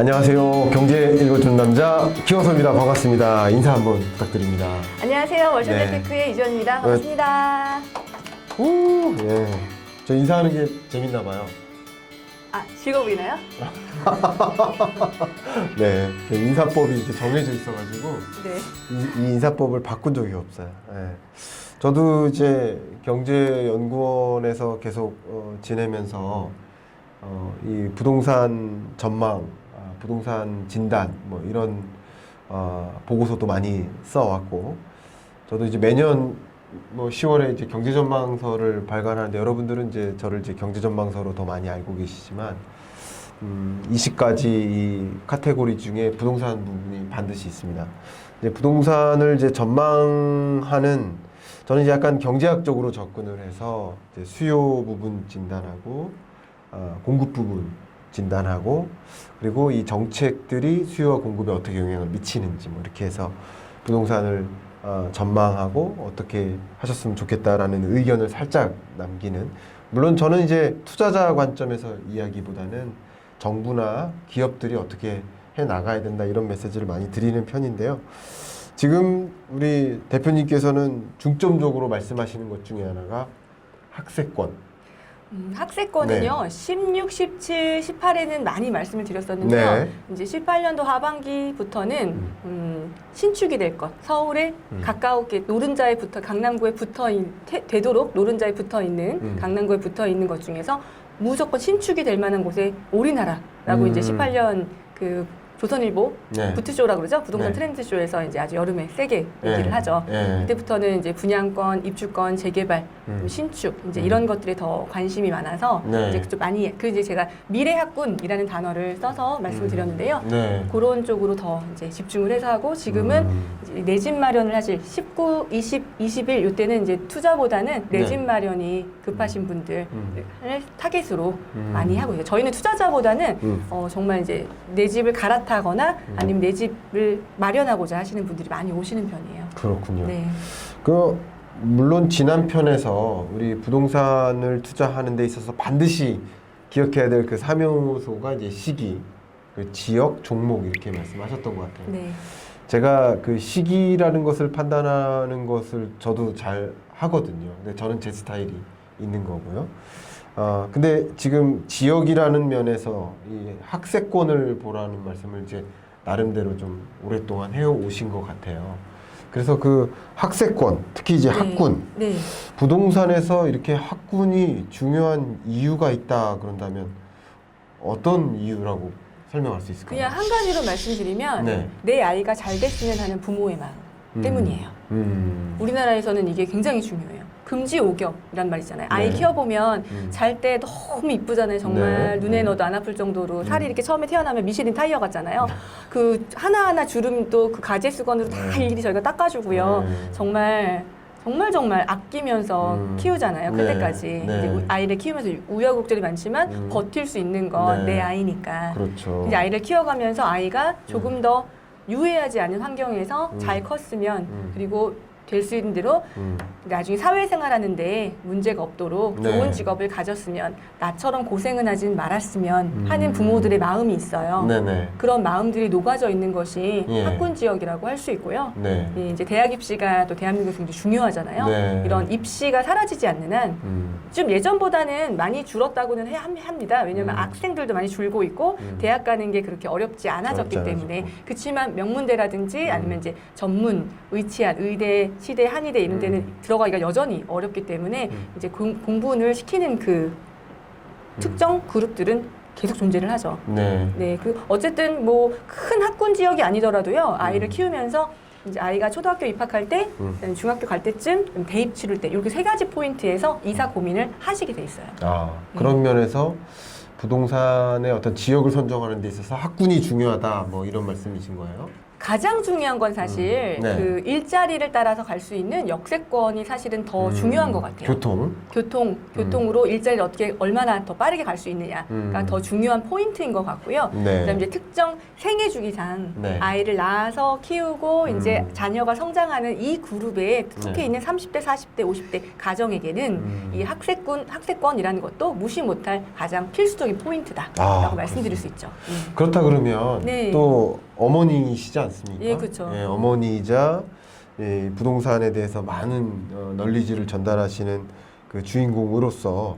안녕하세요. 경제 읽어주는 남자 김호섭입니다. 반갑습니다. 인사 한번 부탁드립니다. 안녕하세요. 월션대 네. 테크의 이주연입니다. 반갑습니다. 오, 예. 저 인사하는 게 재밌나 봐요. 아, 즐거워 보이나요? 네. 인사법이 이렇게 정해져 있어가지고 네. 이 인사법을 바꾼 적이 없어요. 예. 저도 이제 경제연구원에서 계속 지내면서 이 부동산 전망, 부동산 진단 뭐 이런 보고서도 많이 써왔고, 저도 이제 매년 뭐 10월에 이제 경제전망서를 발간하는데, 여러분들은 이제 저를 이제 경제전망서로 더 많이 알고 계시지만 20가지 이 카테고리 중에 부동산 부분이 반드시 있습니다. 이제 부동산을 이제 전망하는, 저는 이제 약간 경제학적으로 접근을 해서 이제 수요 부분 진단하고 공급 부분 진단하고, 그리고 이 정책들이 수요와 공급에 어떻게 영향을 미치는지 뭐 이렇게 해서 부동산을 전망하고 어떻게 하셨으면 좋겠다라는 의견을 살짝 남기는, 물론 저는 이제 투자자 관점에서 이야기보다는 정부나 기업들이 어떻게 해 나가야 된다 이런 메시지를 많이 드리는 편인데요. 지금 우리 대표님께서는 중점적으로 말씀하시는 것 중에 하나가 학세권. 학세권은요, 네. 16, 17, 18에는 많이 말씀을 드렸었는데요. 네. 이제 18년도 하반기부터는 신축이 될 것, 서울에 가까우게 노른자에 붙어, 강남구에 되도록 노른자에 붙어 있는, 강남구에 붙어 있는 것 중에서 무조건 신축이 될 만한 곳에 올인하라라고 이제 18년 그 조선일보 네. 부트쇼라고 그러죠. 부동산 네. 트렌드쇼에서 이제 아주 여름에 세게 얘기를 네. 하죠. 네. 그때부터는 이제 분양권, 입주권, 재개발, 신축 이제 이런 것들에 더 관심이 많아서 네. 이제 좀 많이 이제 제가 미래학군이라는 단어를 써서 말씀을 드렸는데요. 네. 그런 쪽으로 더 이제 집중을 해서 하고, 지금은 내 집 마련을 하실 19, 20, 21 이때는 이제 투자보다는 내 집 네. 마련이 급하신 분들을 타겟으로 많이 하고 있어요. 저희는 투자자보다는 정말 이제 내 집을 갈아타거나 아니면 내 집을 마련하고자 하시는 분들이 많이 오시는 편이에요. 그렇군요. 네. 물론 지난 편에서 우리 부동산을 투자하는 데 있어서 반드시 기억해야 될 그 3요소가 이제 시기, 그 지역, 종목 이렇게 말씀하셨던 것 같아요. 네. 제가 그 시기라는 것을 판단하는 것을 저도 잘 하거든요. 근데 저는 제 스타일이 있는 거고요. 근데 지금 지역이라는 면에서 이 학세권을 보라는 말씀을 이제 나름대로 좀 오랫동안 해오신 것 같아요. 그래서 그 학세권, 특히 이제 네. 학군, 네. 부동산에서 이렇게 학군이 중요한 이유가 있다 그런다면 어떤 이유라고 설명할 수 있을까요? 그냥 한 가지로 말씀드리면 네. 내 아이가 잘 됐으면 하는 부모의 마음 때문이에요. 우리나라에서는 이게 굉장히 중요해요. 금지 오겹이란 말 있잖아요. 아이 네. 키워보면 잘 때 너무 이쁘잖아요. 정말 네. 눈에 넣어도 안 아플 정도로 살이 이렇게 처음에 태어나면 미쉐린 타이어 같잖아요. 그 하나하나 주름도 그 가제 수건으로 다 일일이 저희가 닦아주고요. 정말 아끼면서 키우잖아요. 클 네. 때까지. 네. 이제 아이를 키우면서 우여곡절이 많지만 버틸 수 있는 건 내 네. 아이니까. 그렇죠. 이제 아이를 키워가면서 아이가 조금 더 유해하지 않은 환경에서 잘 컸으면, 그리고 될 수 있는 대로 나중에 사회생활하는데 문제가 없도록 네. 좋은 직업을 가졌으면, 나처럼 고생은 하진 말았으면 하는 부모들의 마음이 있어요. 네네. 그런 마음들이 녹아져 있는 것이 예. 학군 지역이라고 할 수 있고요. 네. 이제 대학 입시가 또 대한민국에서 굉장히 중요하잖아요. 네. 이런 입시가 사라지지 않는 한 좀 예전보다는 많이 줄었다고는 합니다. 왜냐하면 학생들도 많이 줄고 있고 대학 가는 게 그렇게 어렵지 않아졌기 어렵지 때문에. 않아졌고. 그렇지만 명문대라든지 아니면 이제 전문, 의치한, 의대, 치대, 한의대 이런 데는 들어가기가 여전히 어렵기 때문에 이제 공부를 시키는 그 특정 그룹들은 계속 존재를 하죠. 네. 네, 그 어쨌든 뭐 큰 학군 지역이 아니더라도요, 아이를 키우면서 이제 아이가 초등학교 입학할 때, 중학교 갈 때쯤, 대입 치를 때 이렇게 세 가지 포인트에서 이사 고민을 하시게 돼 있어요. 그런 면에서 부동산의 어떤 지역을 선정하는 데 있어서 학군이 중요하다 뭐 이런 말씀이신 거예요? 가장 중요한 건 사실 네. 그 일자리를 따라서 갈 수 있는 역세권이 사실은 더 중요한 것 같아요. 교통으로 일자리를 어떻게 얼마나 더 빠르게 갈 수 있느냐가 더 중요한 포인트인 것 같고요. 네. 그다음에 이제 특정 생애 주기상 네. 아이를 낳아서 키우고 이제 자녀가 성장하는 이 그룹에 속해 네. 있는 30대, 40대, 50대 가정에게는 이 학세권이라는 것도 무시 못할 가장 필수적인 포인트다라고 말씀드릴 수 있죠. 그렇다 그러면 네. 또 어머니시지 않습니까? 예, 그렇죠. 예, 어머니이자 예, 부동산에 대해서 많은 널리지를 전달하시는 그 주인공으로서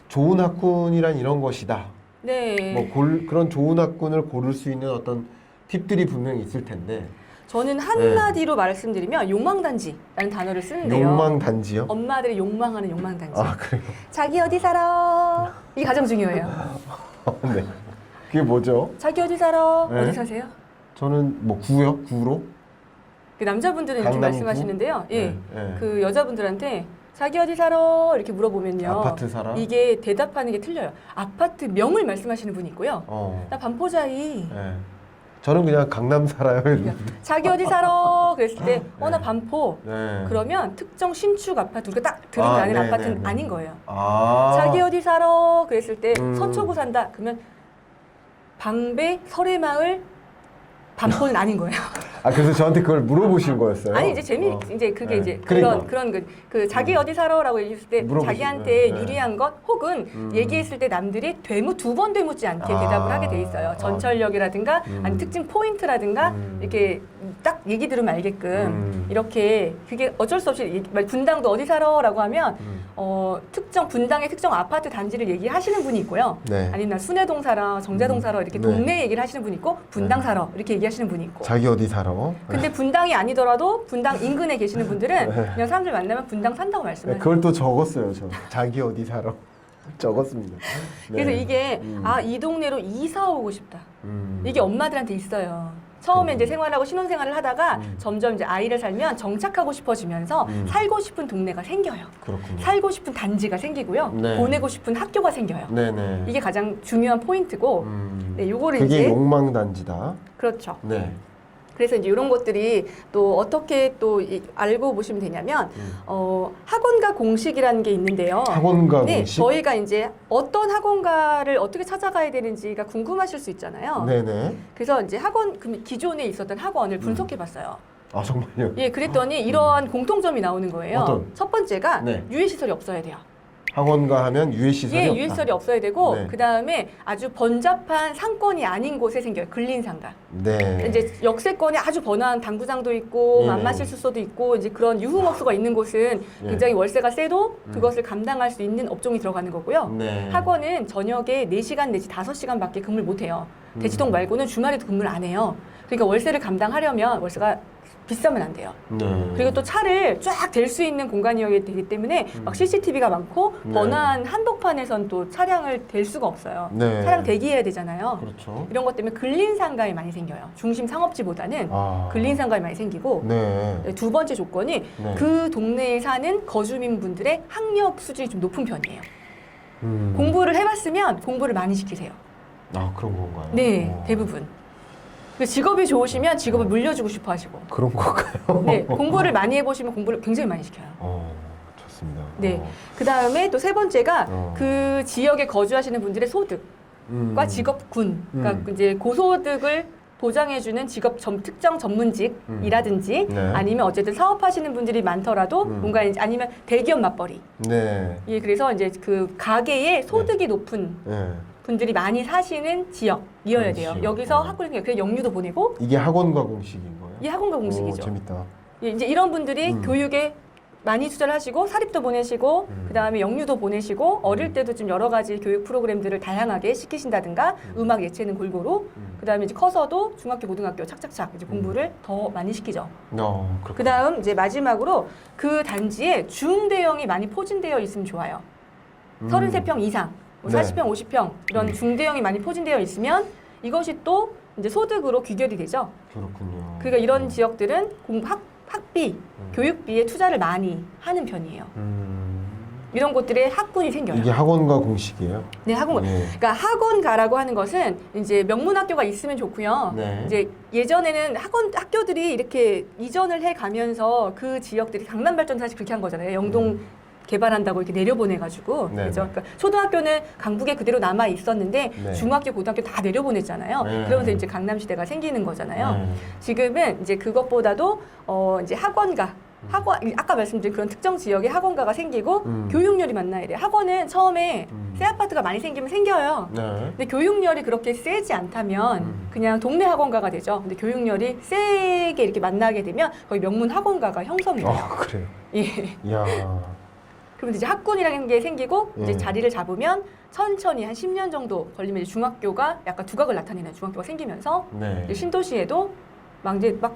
좋은 학군이란 이런 것이다. 네. 뭐 그런 좋은 학군을 고를 수 있는 어떤 팁들이 분명히 있을 텐데 저는 한마디로 말씀드리면 욕망단지라는 단어를 쓰는데요. 욕망단지요? 엄마들이 욕망하는 욕망단지. 아 그래요? 자기 어디 살아? 이게 가장 중요해요. 네. 그게 뭐죠? 자기 어디 살아? 네. 어디 사세요? 저는 뭐 구요? 구로? 그 남자분들은 이렇게 강남구? 말씀하시는데요. 예. 네, 네. 그 여자분들한테 자기 어디 살아? 이렇게 물어보면요. 아파트 살아? 이게 대답하는 게 틀려요. 아파트 명을 말씀하시는 분이 있고요. 나 반포자이. 네. 저는 그냥 강남 살아요. 이러는데. 자기 어디 살아? 그랬을 때, 나 반포. 네. 그러면 특정 신축 아파트, 우리가 딱 들은 거 아닌 아파트는 아닌 거예요. 자기 어디 살아? 그랬을 때, 서초구 산다. 그러면 방배, 설해마을, 반포는 아닌 거예요. 아 그래서 저한테 그걸 물어보신 거였어요? 아니 이제 이제 그게 네. 이제 그러니까. 그런 그 자기 어디 살아라고 얘기했을 때 물어보시죠. 자기한테 네. 유리한 것 혹은 얘기했을 때 남들이 두 번 되묻지 않게 대답을 하게 돼 있어요. 전철역이라든가 아니 특징 포인트라든가 이렇게 딱 얘기 들으면 알게끔 이렇게 그게 어쩔 수 없이 분당도 어디 살아라고 하면 특정 분당의 특정 아파트 단지를 얘기하시는 분이 있고요. 네. 아니면 나 순회동 살아, 정자동 살아 이렇게 네. 동네 얘기를 하시는 분이 있고 분당 살아 이렇게 얘기하시는 분이 있고. 자기 어디 살아? 근데 분당이 아니더라도 분당 인근에 계시는 분들은 그냥 사람들 만나면 분당 산다고 네, 말씀하세요. 그걸 또 적었어요. 저 자기 어디 살아? 적었습니다. 그래서 네. 이게 이 동네로 이사 오고 싶다. 음. 이게 엄마들한테 있어요. 처음에 이제 생활하고 신혼생활을 하다가 점점 이제 아이를 살면 정착하고 싶어지면서 살고 싶은 동네가 생겨요. 그렇군요. 살고 싶은 단지가 생기고요. 네. 보내고 싶은 학교가 생겨요. 네네. 이게 가장 중요한 포인트고, 네, 요거를 그게 이제 욕망단지다. 그렇죠. 네. 그래서 이제 이런 것들이 또 어떻게 또 알고 보시면 되냐면 학원가 공식이라는 게 있는데요. 학원가 네, 공식. 저희가 이제 어떤 학원가를 어떻게 찾아가야 되는지가 궁금하실 수 있잖아요. 네네. 그래서 이제 기존에 있었던 학원을 분석해봤어요. 아 정말요? 예, 그랬더니 이러한 공통점이 나오는 거예요. 어떤? 첫 번째가 네. 유해시설이 없어야 돼요. 학원가 하면 유해시설이 예, 없다. 유해시설이 없어야 되고 네. 그 다음에 아주 번잡한 상권이 아닌 곳에 생겨요. 근린상가. 네. 이제 역세권에 아주 번화한 당구장도 있고 예. 맘마실수소도 있고 이제 그런 유흥업소가 있는 곳은 예. 굉장히 월세가 세도 그것을 감당할 수 있는 업종이 들어가는 거고요. 네. 학원은 저녁에 4시간 내지 5시간밖에 근무를 못 해요. 대치동 말고는 주말에도 근무를 안 해요. 그러니까 월세를 감당하려면 월세가 비싸면 안 돼요. 네. 그리고 또 차를 쫙 댈 수 있는 공간이어야 되기 때문에 막 CCTV가 많고 네. 번화한 한복판에선 또 차량을 댈 수가 없어요. 네. 차량 대기해야 되잖아요. 그렇죠. 이런 것 때문에 근린상가에 많이 생겨요. 중심 상업지보다는 아. 근린상가에 많이 생기고 네. 두 번째 조건이 네. 그 동네에 사는 거주민분들의 학력 수준이 좀 높은 편이에요. 음. 공부를 해봤으면 공부를 많이 시키세요. 아 그런 건가요? 네, 어. 대부분. 그 직업이 좋으시면 직업을 물려주고 싶어 하시고 그런 건가요? 네, 공부를 많이 해보시면 공부를 굉장히 많이 시켜요. 좋습니다. 네. 그 다음에 또 세 번째가 어. 그 지역에 거주하시는 분들의 소득과 직업군, 그러니까 이제 고소득을 보장해주는 특정 전문직이라든지 네. 아니면 어쨌든 사업하시는 분들이 많더라도 뭔가 이제 아니면 대기업 맞벌이. 네. 예, 그래서 이제 그 가게의 소득이 높은 네. 분들이 많이 사시는 지역이어야 돼요. 지역. 여기서 학교를 그래서 영유도 보내고 이게 학원가 공식인 거예요? 이 학원가 공식이죠. 재밌다. 예, 이제 이런 분들이 교육에 많이 투자를 하시고 사립도 보내시고 그다음에 영유도 보내시고 어릴 때도 좀 여러 가지 교육 프로그램들을 다양하게 시키신다든가 음악 예체능 골고루 그다음에 이제 커서도 중학교 고등학교 착착착 이제 공부를 더 많이 시키죠. 그렇군요. 그다음 이제 마지막으로 그 단지에 중대형이 많이 포진되어 있으면 좋아요. 33평 이상, 뭐 네. 40평, 50평 이런 중대형이 많이 포진되어 있으면 이것이 또 이제 소득으로 귀결이 되죠. 그렇군요. 그러니까 이런 지역들은 학비, 교육비에 투자를 많이 하는 편이에요. 이런 곳들에 학군이 생겨요. 이게 학원가 공식이에요? 네, 학원. 네. 그러니까 학원가라고 하는 것은 이제 명문 학교가 있으면 좋고요. 네. 이제 예전에는 학교들이 이렇게 이전을 해 가면서 그 지역들이 강남 발전 사실 그렇게 한 거잖아요. 영동 개발한다고 이렇게 내려보내가지고 네, 그죠? 네. 그러니까 초등학교는 강북에 그대로 남아 있었는데 네. 중학교, 고등학교 다 내려보냈잖아요. 네. 그러면서 이제 강남 시대가 생기는 거잖아요. 네. 지금은 이제 그것보다도 이제 학원가. 아까 말씀드린 그런 특정 지역에 학원가가 생기고 교육열이 만나야 돼요. 학원은 처음에 새 아파트가 많이 생기면 생겨요. 네. 근데 교육열이 그렇게 세지 않다면 그냥 동네 학원가가 되죠. 근데 교육열이 세게 이렇게 만나게 되면 거의 명문 학원가가 형성이 돼요. 그래요? 예. 이야. 그러면 이제 학군이라는 게 생기고 이제 예. 자리를 잡으면 천천히 한 10년 정도 걸리면 이제 중학교가 약간 두각을 나타내는 중학교가 생기면서 네. 이제 신도시에도 막 이제 막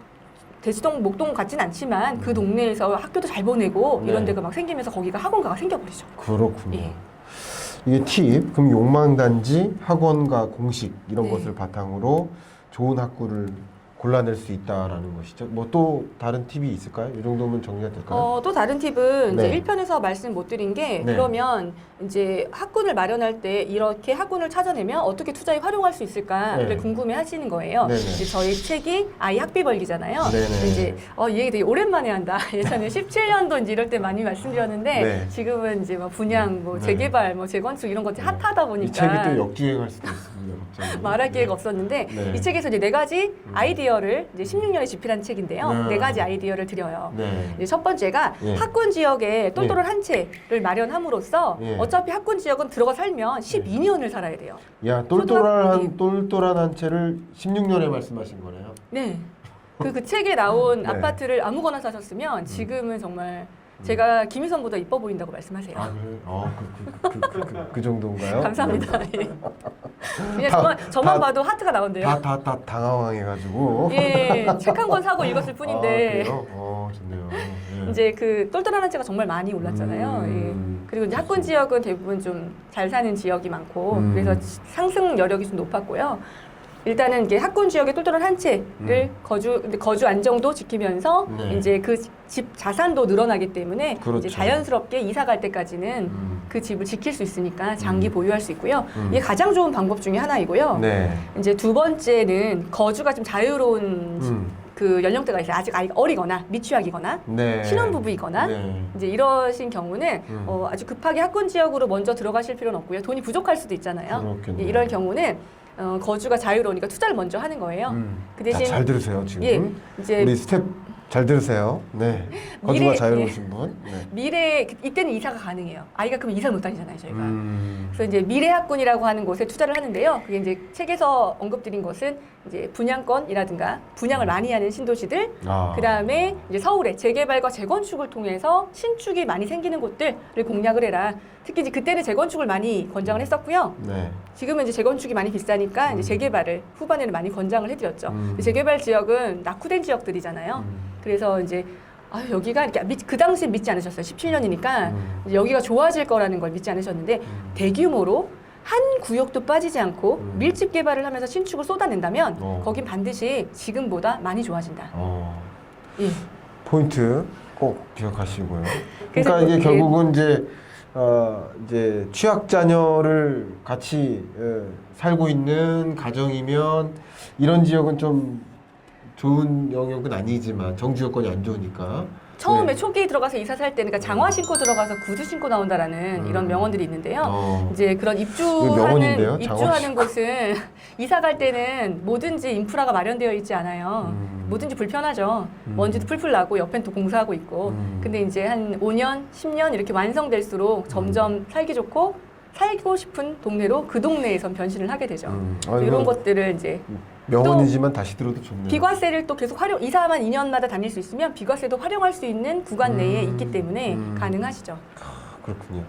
대치동, 목동 같진 않지만 그 동네에서 학교도 잘 보내고 네. 이런 데가 막 생기면서 거기가 학원가가 생겨버리죠. 그렇군요. 예. 이게 팁, 그럼 욕망단지, 학원가 공식 이런 네. 것을 바탕으로 좋은 학구를 골라낼 수 있다라는 것이죠. 뭐 또 다른 팁이 있을까요? 이 정도면 정리가 될까요? 또 다른 팁은 네. 이제 1편에서 말씀 못 드린 게 네. 그러면 이제 학군을 마련할 때 이렇게 학군을 찾아내면 어떻게 투자에 활용할 수 있을까를 네. 궁금해 하시는 거예요. 네네. 이제 저희 책이 아이 학비 벌기잖아요. 네네. 근데 이제 이 얘기 되게 오랜만에 한다. 예전에 17년도 이제 이럴 때 많이 말씀드렸는데 네. 지금은 이제 뭐 분양, 뭐 네. 재개발, 뭐 재건축 이런 것들이 핫하다 보니까 이 책이 또 역주행할 수도 있습니다. 갑자기. 말할 기회가 네. 없었는데 네. 이 책에서 이제 4가지 아이디어를 이제 16년에 집필한 책인데요. 네. 4가지 아이디어를 드려요. 네. 이제 첫 번째가 예. 학군 지역에 똘똘한 한 채를 마련함으로써 예. 어차피 학군 지역은 들어가 살면 12년을 살아야 돼요. 야, 똘똘한 한 채를 16년에 말씀하신 거네요. 네. 그 책에 나온 네. 아파트를 아무거나 사셨으면 지금은 정말 제가 김희선보다 이뻐 보인다고 말씀하세요. 그래? 그 정도인가요? 감사합니다. 네. 예. 그냥 저만 다- 봐도 하트가 나온대요. 다 당황해가지고. 예, 책 한 권 사고 읽었을 뿐인데. 그래요? 좋네요. 예. 이제 그 똘똘한 한 채가 정말 많이 올랐잖아요. 예. 그리고 이제 학군 지역은 대부분 좀 잘 사는 지역이 많고 그래서 상승 여력이 좀 높았고요. 일단은 이게 학군 지역의 똘똘한 한 채를 거주 안정도 지키면서 네. 이제 그 집 자산도 늘어나기 때문에 그렇죠. 이제 자연스럽게 이사 갈 때까지는 그 집을 지킬 수 있으니까 장기 보유할 수 있고요. 이게 가장 좋은 방법 중에 하나이고요. 네. 이제 두 번째는 거주가 좀 자유로운 그 연령대가 있어요. 아직 아이가 어리거나 미취학이거나 네. 신혼부부이거나 네. 이제 이러신 경우는 아주 급하게 학군 지역으로 먼저 들어가실 필요는 없고요. 돈이 부족할 수도 있잖아요. 그렇겠네요. 예, 이럴 경우는 거주가 자유로우니까 투자를 먼저 하는 거예요. 그 대신 잘 들으세요 지금. 예, 이제 우리 스텝 잘 들으세요. 네. 거주가 미래- 자유로우신 분. 네. 미래 이때는 이사가 가능해요. 아이가 그러면 이사를 못 다니잖아요, 저희가. 그래서 이제 미래 학군이라고 하는 곳에 투자를 하는데요. 그게 이제 책에서 언급드린 것은 이제 분양권이라든가 분양을 많이 하는 신도시들, 그 다음에 이제 서울에 재개발과 재건축을 통해서 신축이 많이 생기는 곳들을 공략을 해라. 특히 이제 그때는 재건축을 많이 권장을 했었고요. 네. 지금은 이제 재건축이 많이 비싸니까 이제 재개발을 후반에는 많이 권장을 해드렸죠. 재개발 지역은 낙후된 지역들이잖아요. 그래서 이제 여기가 이렇게 그 당시에 믿지 않으셨어요. 17년이니까 여기가 좋아질 거라는 걸 믿지 않으셨는데 대규모로 한 구역도 빠지지 않고 밀집 개발을 하면서 신축을 쏟아낸다면 거긴 반드시 지금보다 많이 좋아진다. 예. 포인트 꼭 기억하시고요. 그래서 그러니까 이게 그렇게- 결국은 이제 취학 자녀를 같이 살고 있는 가정이면 이런 지역은 좀 좋은 영역은 아니지만 정주 여건이 안 좋으니까 처음에 네. 초기에 들어가서 이사 살 때, 그러니까 장화 신고 들어가서 구두 신고 나온다라는 이런 명언들이 있는데요. 이제 그런 이거 명언인데요, 입주하는 곳은 이사 갈 때는 뭐든지 인프라가 마련되어 있지 않아요. 뭐든지 불편하죠. 먼지도 풀풀 나고 옆엔 또 공사하고 있고. 근데 이제 한 5년, 10년 이렇게 완성될수록 점점 살기 좋고 살고 싶은 동네로 그 동네에선 변신을 하게 되죠. 이런 것들을 이제 명언이지만 다시 들어도 좋네요. 비과세를 또 계속 이사만 2년마다 다닐 수 있으면 비과세도 활용할 수 있는 구간 내에 있기 때문에 가능하시죠. 그렇군요.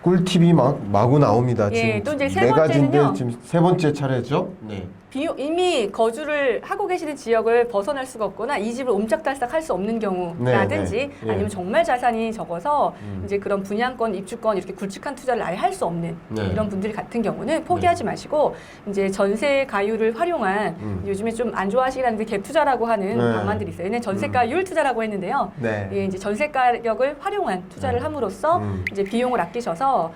꿀팁이 마구 나옵니다. 예, 지금 또 이제 세 네 가지인데 번째는요. 지금 세 번째 차례죠. 네. 이미 거주를 하고 계시는 지역을 벗어날 수가 없거나 이 집을 옴짝달싹 할 수 없는 경우라든지 네, 네. 아니면 정말 자산이 적어서 음. 이제 그런 분양권, 입주권 이렇게 굵직한 투자를 아예 할 수 없는 네. 이런 분들 같은 경우는 포기하지 마시고 이제 전세 가율을 활용한 요즘에 좀 안 좋아하시라는데 갭 투자라고 하는 네. 방안들이 있어요. 얘는 전세가율 투자라고 했는데요. 네. 예, 이제 전세 가격을 활용한 투자를 네. 함으로써 이제 비용을 아끼셔서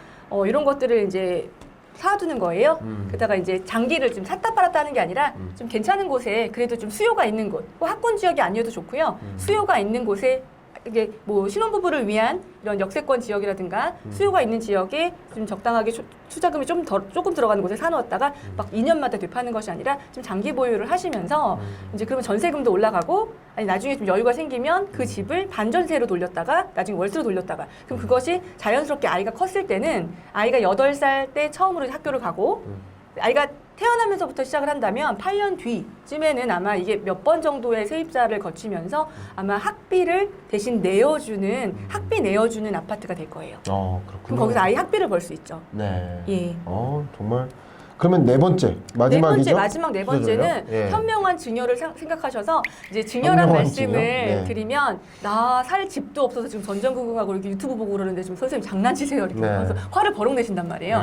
이런 것들을 이제 사두는 거예요. 그러다가 이제 장기를 좀 샀다 팔았다 하는 게 아니라 좀 괜찮은 곳에 그래도 좀 수요가 있는 곳, 뭐 학군 지역이 아니어도 좋고요. 수요가 있는 곳에 이게 뭐 신혼부부를 위한 이런 역세권 지역이라든가 수요가 있는 지역에 좀 적당하게 투자금이 조금 들어가는 곳에 사놓았다가 막 2년마다 되파는 것이 아니라 좀 장기 보유를 하시면서 이제 그러면 전세금도 올라가고 아니 나중에 좀 여유가 생기면 그 집을 반전세로 돌렸다가 나중에 월세로 돌렸다가 그럼 그것이 자연스럽게 아이가 컸을 때는 아이가 8살 때 처음으로 학교를 가고 아이가 태어나면서부터 시작을 한다면 8년 뒤쯤에는 아마 이게 몇 번 정도의 세입자를 거치면서 아마 학비를 대신 내어주는 학비 내어주는 아파트가 될 거예요. 그렇군요. 그럼 거기서 아이 학비를 벌 수 있죠. 네. 예. 정말. 그러면 네 번째 마지막이죠? 마지막 네 번째는 예. 현명한 증여를 생각하셔서 이제 증여란 현명한 말씀을 증여? 네. 드리면 나 살 집도 없어서 지금 전전긍긍하고 이렇게 유튜브 보고 그러는데 지금 선생님 장난치세요 이렇게 네. 하면서 화를 버럭 내신단 말이에요.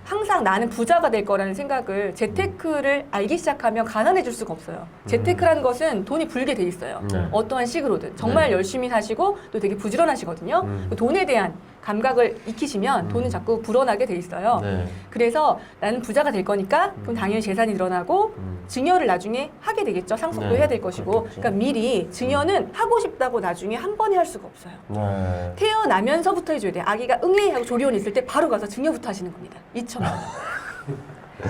항상 나는 부자가 될 거라는 생각을 재테크를 알기 시작하면 가난해질 수가 없어요. 재테크라는 것은 돈이 불게 돼 있어요. 네. 어떠한 식으로든 정말 네. 열심히 사시고 또 되게 부지런하시거든요. 돈에 대한 감각을 익히시면 돈은 자꾸 불어나게 돼 있어요. 네. 그래서 나는 부자가 될 거니까 그럼 당연히 재산이 늘어나고 증여를 나중에 하게 되겠죠. 상속도 네, 해야 될 것이고. 그렇겠죠. 그러니까 미리 증여는 하고 싶다고 나중에 한 번에 할 수가 없어요. 네. 태어나면서부터 해줘야 돼요. 아기가 응애 하고 조리원 있을 때 바로 가서 증여부터 하시는 겁니다. 2천만 원.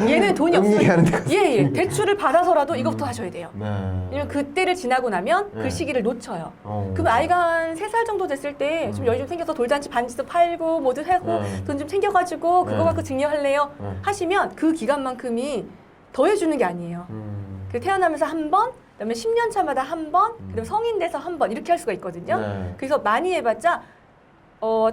얘는 돈이 없어요. 응애하는 데 가서 예. 대출을 받아서라도 이거부터 하셔야 돼요. 네. 왜냐면 그때를 지나고 나면 네. 그 시기를 놓쳐요. 어. 그럼 아이가 한 3살 정도 됐을 때 좀 여유 좀 생겨서 돌잔치 반지도 팔고 뭐도 하고 돈 좀 챙겨가지고 그거 네. 갖고 증여할래요? 네. 하시면 그 기간만큼이 더 해주는 게 아니에요. 그 태어나면서 한 번, 그다음에 10년 차마다 한 번, 그다음에 성인 돼서 한 번 이렇게 할 수가 있거든요. 네. 그래서 많이 해봤자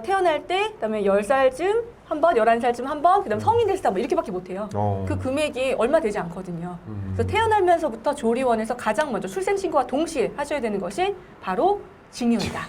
태어날 때, 그다음에 10살쯤 한 번, 11살쯤 한 번, 그다음에 성인 됐을 때 한 번 이렇게밖에 못 해요. 그 금액이 얼마 되지 않거든요. 그래서 태어나면서부터 조리원에서 가장 먼저 출생신고와 동시에 하셔야 되는 것이 바로 증여이다.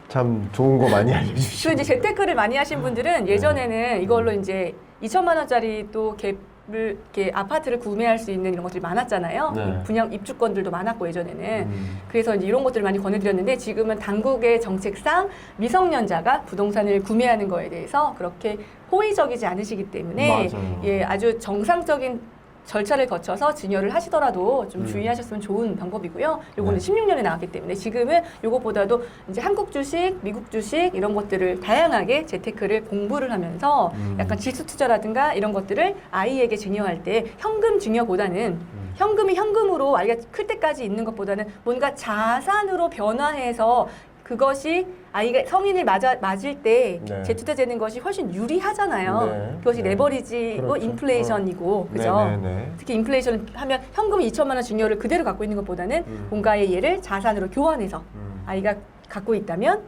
참 좋은 거 많이 알려주시고. 그리고 이제 재테크를 많이 하신 분들은 예전에는 이걸로 이제 2천만 원짜리 또 갭을 이렇게 아파트를 구매할 수 있는 이런 것들이 많았잖아요. 네. 분양 입주권들도 많았고 예전에는. 그래서 이제 이런 것들을 많이 권해드렸는데 지금은 당국의 정책상 미성년자가 부동산을 구매하는 거에 대해서 그렇게 호의적이지 않으시기 때문에 맞아요. 예, 아주 정상적인 절차를 거쳐서 증여를 하시더라도 좀 주의하셨으면 좋은 방법이고요. 요거는 네. 16년에 나왔기 때문에 지금은 요것보다도 이제 한국 주식, 미국 주식 이런 것들을 다양하게 재테크를 공부를 하면서 약간 지수 투자라든가 이런 것들을 아이에게 증여할 때 현금 증여보다는 현금이 현금으로 아이가 클 때까지 있는 것보다는 뭔가 자산으로 변화해서 그것이 아이가 성인을 맞을 때 네. 재투자되는 것이 훨씬 유리하잖아요. 네. 그것이 네. 레버리지고 그렇죠. 인플레이션이고 그죠? 네네네. 특히 인플레이션 하면 현금 2천만 원 증여를 그대로 갖고 있는 것보다는 뭔가의 얘를 자산으로 교환해서 아이가 갖고 있다면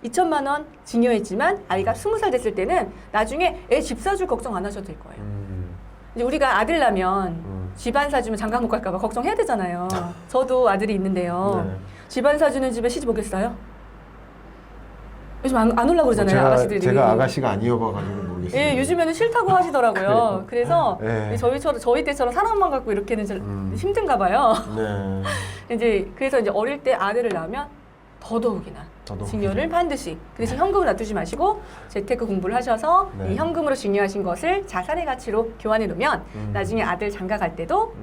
2천만 원 증여했지만 아이가 20살 됐을 때는 나중에 애 집 사줄 걱정 안 하셔도 될 거예요. 이제 우리가 아들 나면 집 안 사주면 장가 못 갈까 봐 걱정해야 되잖아요. 저도 아들이 있는데요. 네. 집 안 사주는 집에 시집 오겠어요? 요즘 안 오려고 그러잖아요, 아가씨들이. 제가 아가씨가 아니어봐가지고 모르겠어요. 예, 요즘에는 싫다고 하시더라고요. 그래서 네. 저희 때처럼 사랑만 갖고 이렇게는 힘든가 봐요. 네. 이제 그래서 이제 어릴 때 아들을 낳으면 더더욱이나 증여를 반드시. 그래서 현금을 놔두지 마시고 재테크 공부를 하셔서 네. 이 현금으로 증여하신 것을 자산의 가치로 교환해 놓으면 나중에 아들 장가 갈 때도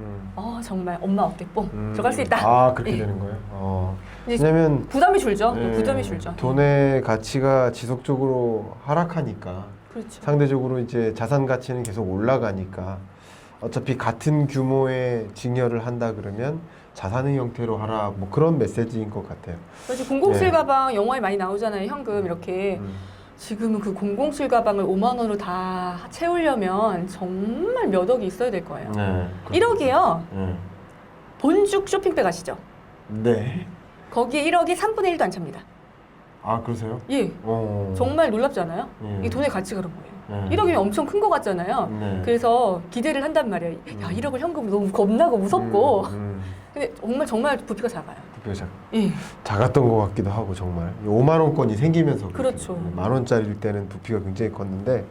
정말 엄마 어깨 뽕 들어갈 수 있다. 아, 그렇게 예. 되는 거예요? 이제 왜냐면 부담이 줄죠. 네, 부담이 줄죠. 돈의 가치가 지속적으로 하락하니까 그렇죠. 상대적으로 이제 자산 가치는 계속 올라가니까 어차피 같은 규모의 증여를 한다 그러면 자산의 형태로 하라 뭐 그런 메시지인 것 같아요. 그래서 007 네. 가방 영화에 많이 나오잖아요. 현금 이렇게. 지금은 그 007 가방을 5만 원으로 다 채우려면 정말 몇 억이 있어야 될 거예요. 네. 1억이요. 네. 본죽 쇼핑백 아시죠? 네. 거기에 1억이 3분의 1도 안 찹니다. 아, 그러세요? 예. 정말 놀랍지 않아요? 예. 이 돈의 가치가 그런 거예요. 네. 1억이면 엄청 큰 거 같잖아요. 네. 그래서 기대를 한단 말이에요. 야, 1억을 현금 너무 겁나고 무섭고. 근데 정말 부피가 작아요. 부피가 예. 작았던 것 같기도 하고 정말 5만 원권이 생기면서 그렇죠. 만 원짜리일 때는 부피가 굉장히 컸는데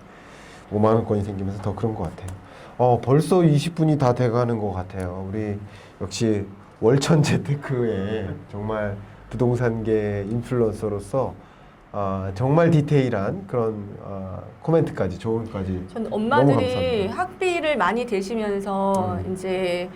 5만 원권이 생기면서 더 그런 것 같아요. 벌써 20분이 다 돼가는 것 같아요. 우리 역시 월천 재테크의 정말 부동산계 인플루언서로서 정말 디테일한 그런 코멘트까지 조언까지 전 너무 엄마들이 감사합니다. 학비를 많이 대시면서 이제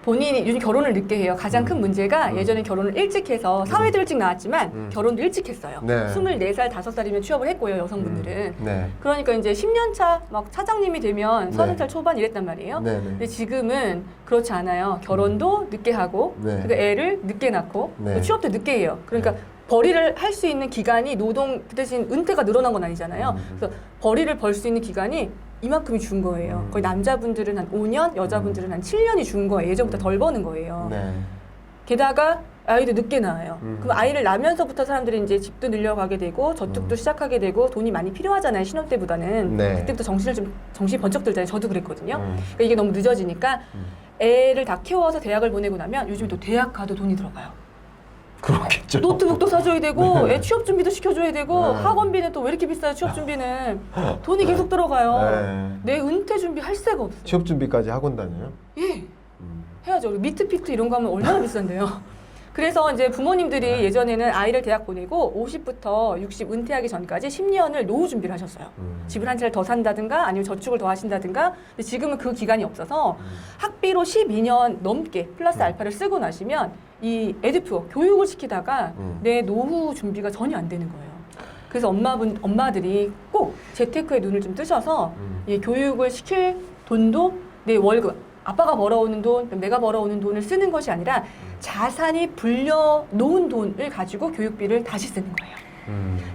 본인이 요즘 결혼을 늦게 해요. 가장 큰 문제가 예전에 결혼을 일찍 해서 사회도 일찍 나왔지만 결혼도 일찍 했어요. 네. 24살, 5살이면 취업을 했고요, 여성분들은. 네. 그러니까 이제 10년 차 막 차장님이 되면 30살 초반 이랬단 말이에요. 네. 근데 지금은 그렇지 않아요. 결혼도 늦게 하고, 네. 그리고 애를 늦게 낳고, 네. 또 취업도 늦게 해요. 그러니까 네. 벌이를 할 수 있는 기간이 그 대신 은퇴가 늘어난 건 아니잖아요. 그래서 벌이를 벌 수 있는 기간이 이만큼이 준 거예요. 거의 남자분들은 한 5년, 여자분들은 한 7년이 준 거예요. 예전보다 덜 버는 거예요. 네. 게다가 아이도 늦게 낳아요. 그럼 아이를 낳으면서부터 사람들이 이제 집도 늘려가게 되고 저축도 시작하게 되고 돈이 많이 필요하잖아요. 신혼 때보다는. 네. 그때부터 정신이 번쩍 들잖아요. 저도 그랬거든요. 음. 그러니까 이게 너무 늦어지니까 애를 다 키워서 대학을 보내고 나면 요즘 또 대학 가도 돈이 들어가요. 그렇겠죠. 노트북도 사줘야 되고 네. 애 취업 준비도 시켜줘야 되고 네. 학원비는 또 왜 이렇게 비싸요? 취업 준비는 돈이 계속 들어가요. 네. 내 은퇴 준비 할 새가 없어요. 취업 준비까지 학원 다녀요? 예. 해야죠. 그리고 미트피트 이런 거 하면 얼마나 비싼데요. 그래서 이제 부모님들이 예전에는 아이를 대학 보내고 50부터 60 은퇴하기 전까지 10년을 노후 준비를 하셨어요. 집을 한 채를 더 산다든가 아니면 저축을 더 하신다든가. 근데 지금은 그 기간이 없어서 학비로 12년 넘게 플러스 알파를 쓰고 나시면 이 에듀푸어 교육을 시키다가 내 노후 준비가 전혀 안 되는 거예요. 그래서 엄마들이 꼭 재테크에 눈을 좀 뜨셔서 이 교육을 시킬 돈도 내 월급 아빠가 벌어오는 돈, 내가 벌어오는 돈을 쓰는 것이 아니라 자산이 불려놓은 돈을 가지고 교육비를 다시 쓰는 거예요.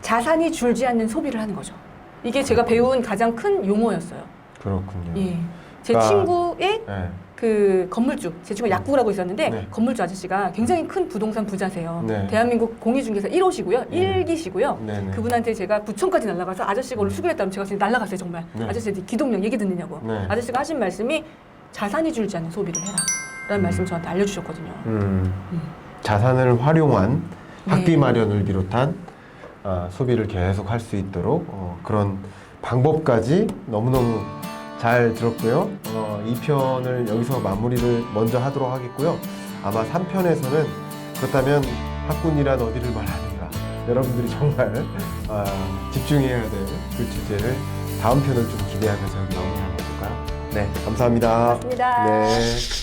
자산이 줄지 않는 소비를 하는 거죠. 이게 제가 배운 가장 큰 용어였어요. 그렇군요. 예. 제 그러니까- 친구의 네. 그 건물주, 제 친구가 약국을 하고 있었는데 네. 건물주 아저씨가 굉장히 큰 부동산 부자세요. 네. 대한민국 공인중개사 1호시고요. 1기시고요. 네, 네. 그분한테 제가 부천까지 날아가서 아저씨가 오늘 수고했다면 제가 지금 날아갔어요, 정말. 네. 아저씨한테 기동력 얘기 듣느냐고. 네. 아저씨가 하신 말씀이 자산이 줄지 않는 소비를 해라. 라는 말씀 저한테 알려주셨거든요. 자산을 활용한 학비 네. 마련을 비롯한 소비를 계속 할 수 있도록 그런 방법까지 너무너무 잘 들었고요. 2편을 여기서 마무리를 먼저 하도록 하겠고요. 아마 3편에서는 그렇다면 학군이란 어디를 말하는가, 여러분들이 정말 집중해야 될 그 주제를 다음 편을 좀 기대하면서 여기 마무리하는 걸까요? 네, 감사합니다. 고맙습니다. 네.